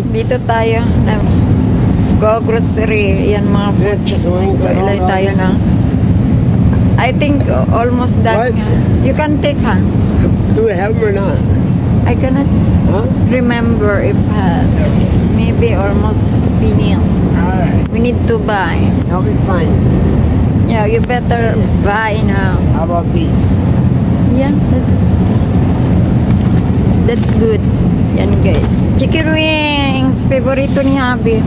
Dito tayo na go grocery. Yan mga foods. Ilay tayo na. I think almost done. You can take, huh? Do we have them or not? I cannot remember if maybe almost finished. Alright. We need to buy. I'll be fine. Yeah, you better buy now. How about these? Yeah, that's good. Yan guys. Chicken wings. Favorito ni Habi.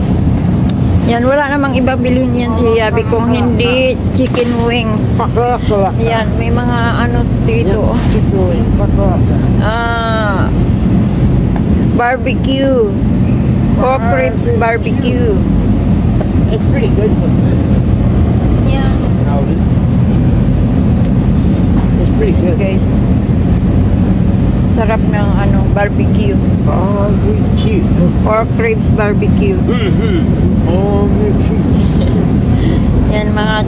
Yan, wala namang ibang bilhin yan si Habi kung hindi chicken wings. Yan, may mga ano dito. Barbecue. Pork ribs barbecue. It's pretty good sometimes. Yeah. It's pretty good. Guys. Sarap ng ano, barbecue. Barbecue. Pork ribs barbecue. Barbecue. Yan mga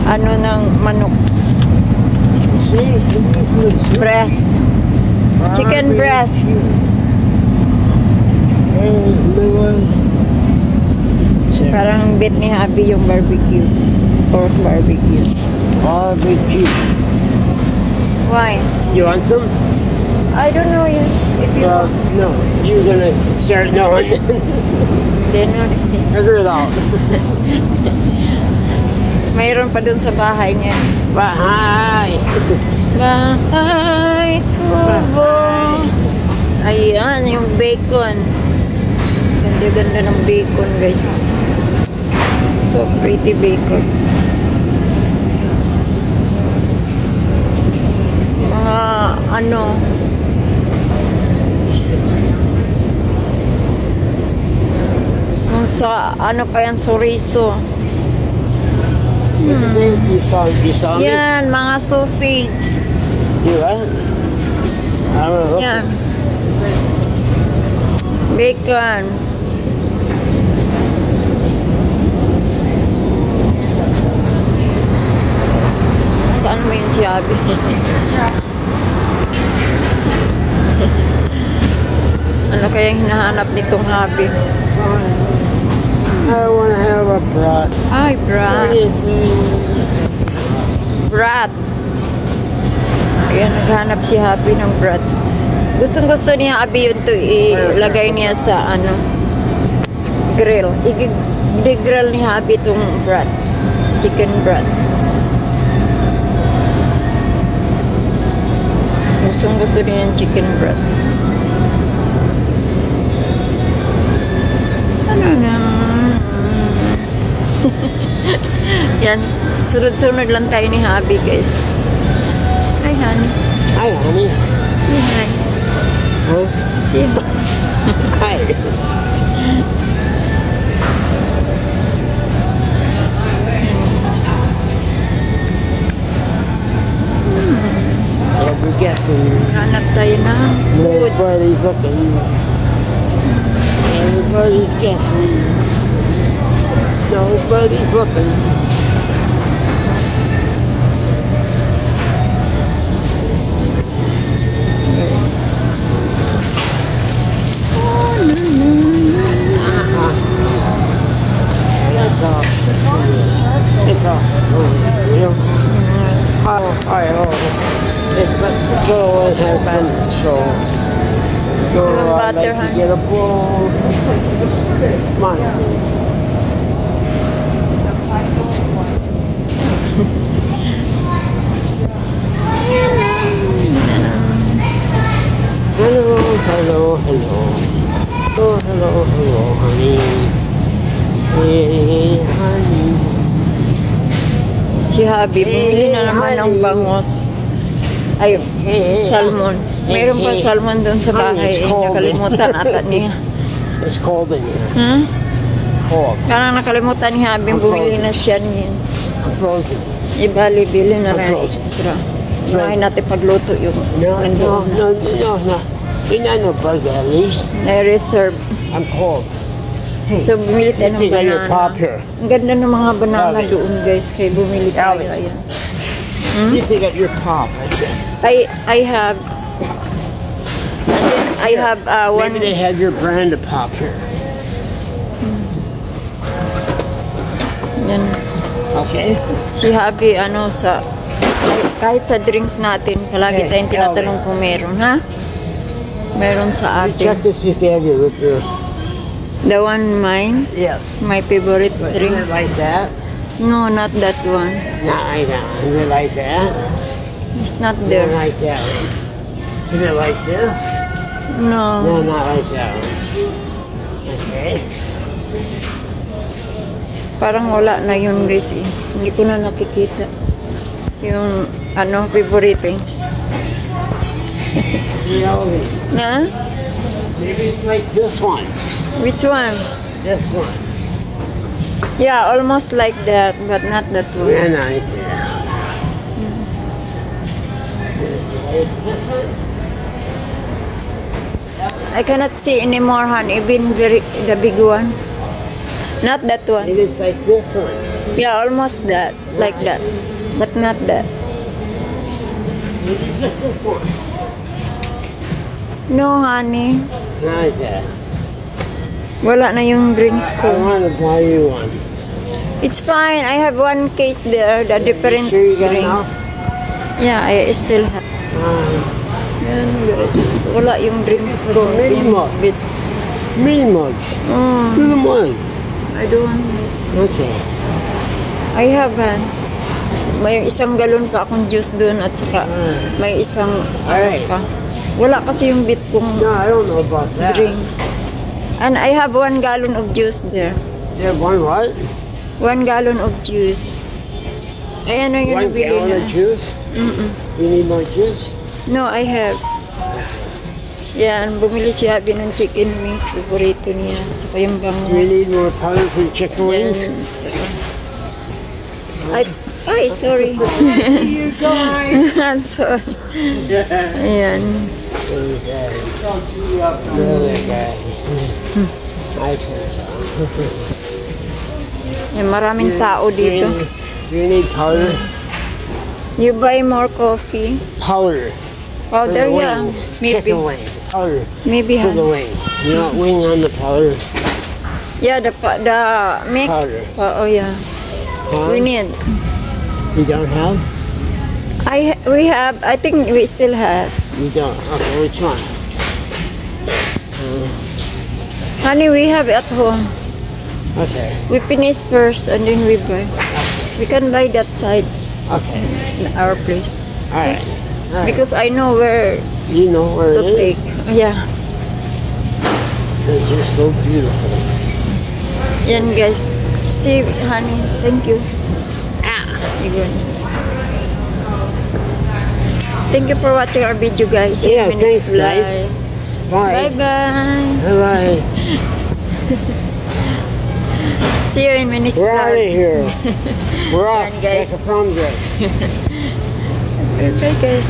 ano ng manok. Breast. Chicken breast. Parang bet ni Habi yung barbecue. Pork barbecue. Barbecue. Why? You want some? I don't know yet. If you Well, no. You're gonna start knowing. then Figure it out. mayroon pa dun sa bahay niya. Bye. Bahay kubo. Ayan, yung bacon. Ganda-ganda ng bacon, guys. So pretty bacon. Mga ano, sa ano pa yan, chorizo. You saw me? Yan, mga sausage. You what? I don't know. Yan. Bacon. Saan mo yun si Abby? Ano kayang hinahanap nitong Abby? I want to have a brat. Ay, brat. Brats. Ayan, naghanap si Happy ng brats. Gustong-gusto niya Abby yun to ilagay niya sa ano, grill. I-grill ni Happy itong brats. Chicken brats. Gustong-gusto niya yung chicken brats. Ano na? Yan. Sunod-sunod lang tayo ni Happy, guys. Hi, honey. Hi, honey. Say hi. Huh? Say hi. Hi. We're guessing. Hanap tayo ng foods. Everybody's looking. Everybody's guessing. Nobody's looking. Yes. It's off. It's off. Let's go and have some show. Let's go. I'd like to get a bowl. Come on. Hello, hello, hello. Oh, hello, hello, honey. Hey, honey. Si Habi, bumili na naman ng bangos. Ay, salmon. Mayroon pa salmon doon sa bahay. Nakalimutan ata niya. It's cold in here. Hmm? Cold. Parang nakalimutan ni Habi, bumili na siya niyan. I'm frozen. Ibali-bili na rin extra. Iwain natin pagluto yung No. You're not no bug at least. na-reserve. I'm cold. Hey, So, bumili tayo ng take out your pop banana. here. Ang ganda ng mga banana Alvin. doon, guys. Kaya bumili tayo. Alvin. Ayan. See, take out your pop. I said. I have I have one. Maybe they have your brand of pop here. Yan. Okay. Si Happy, ano, kahit sa drinks natin, palagi tayong tinatanong kung meron, ha? Meron sa Check atin. to see if they have your root beer. The one mine, Yes. my favorite But is drink. it like that? No, not that one. Not like that. Is it like that? It's not Not there. like that one. Is it like this? No, No. not like that one. Okay. Parang wala na yun, guys, eh. Hindi ko na nakikita. Yung, ano, favorite things. You know, Na? maybe it's like this one. Which one? This one. Yeah, almost like that, but not that one. And right there. This one? I cannot see anymore, hon. Even the big one. Not that one. Maybe it's like this one. Yeah, almost that. Like that. But not that. Maybe it's just this one. No, honey. Not like that. Wala na yung drinks I ko. want to buy you one. It's fine. I have one case there. The different sure you got drinks. Yeah, I still have. Yan, guys. Wala yung drinks ko. Mini mug. Bit. Mini mugs. Mm, Do them one. I don't. Okay. I haven't. May isang galon pa akong juice doon at saka may isang Alright. pa. Wala kasi yung bit kong No, I don't know about that. drinks. And I have 1 gallon of juice there. You have one what? 1 gallon of juice. Ay, ano yung 1 nabili gallon na? of juice? You need more juice? No, I have. Yan, bumili si Abby ng chicken wings. Favorito niya. At saka yung Do you need bangus. more powder for the chicken wings? Yan, saka- Ay, sorry. You guys! Sorry. Ayan. Really guy. I Yan, maraming tao dito. Do you need powder? You buy more coffee? Powder. Oh, For there, the yeah. wings. Maybe. Chicken wing. Powder. Maybe, For the huh? wing. You want wing on the powder? Yeah, the mix. Powder. Oh, yeah. Huh? We need. You don't have? We have. I think we still have. You don't. Okay, which one? Honey, we have at home. Okay. We finish first and then we buy. We can buy that side Okay. in our place. Alright. Alright. Because I know where You know where to it is? take. Yeah. Because you're so beautiful. Yan, guys. See, honey. Thank you. Igon. Thank you for watching our video, guys. See you Yeah, in the next thanks, guys. vlog. Bye. Bye-bye. Bye. See you in my next We're out of vlog. here. We're off. Yan, guys. Like a prom dress. Okay, guys.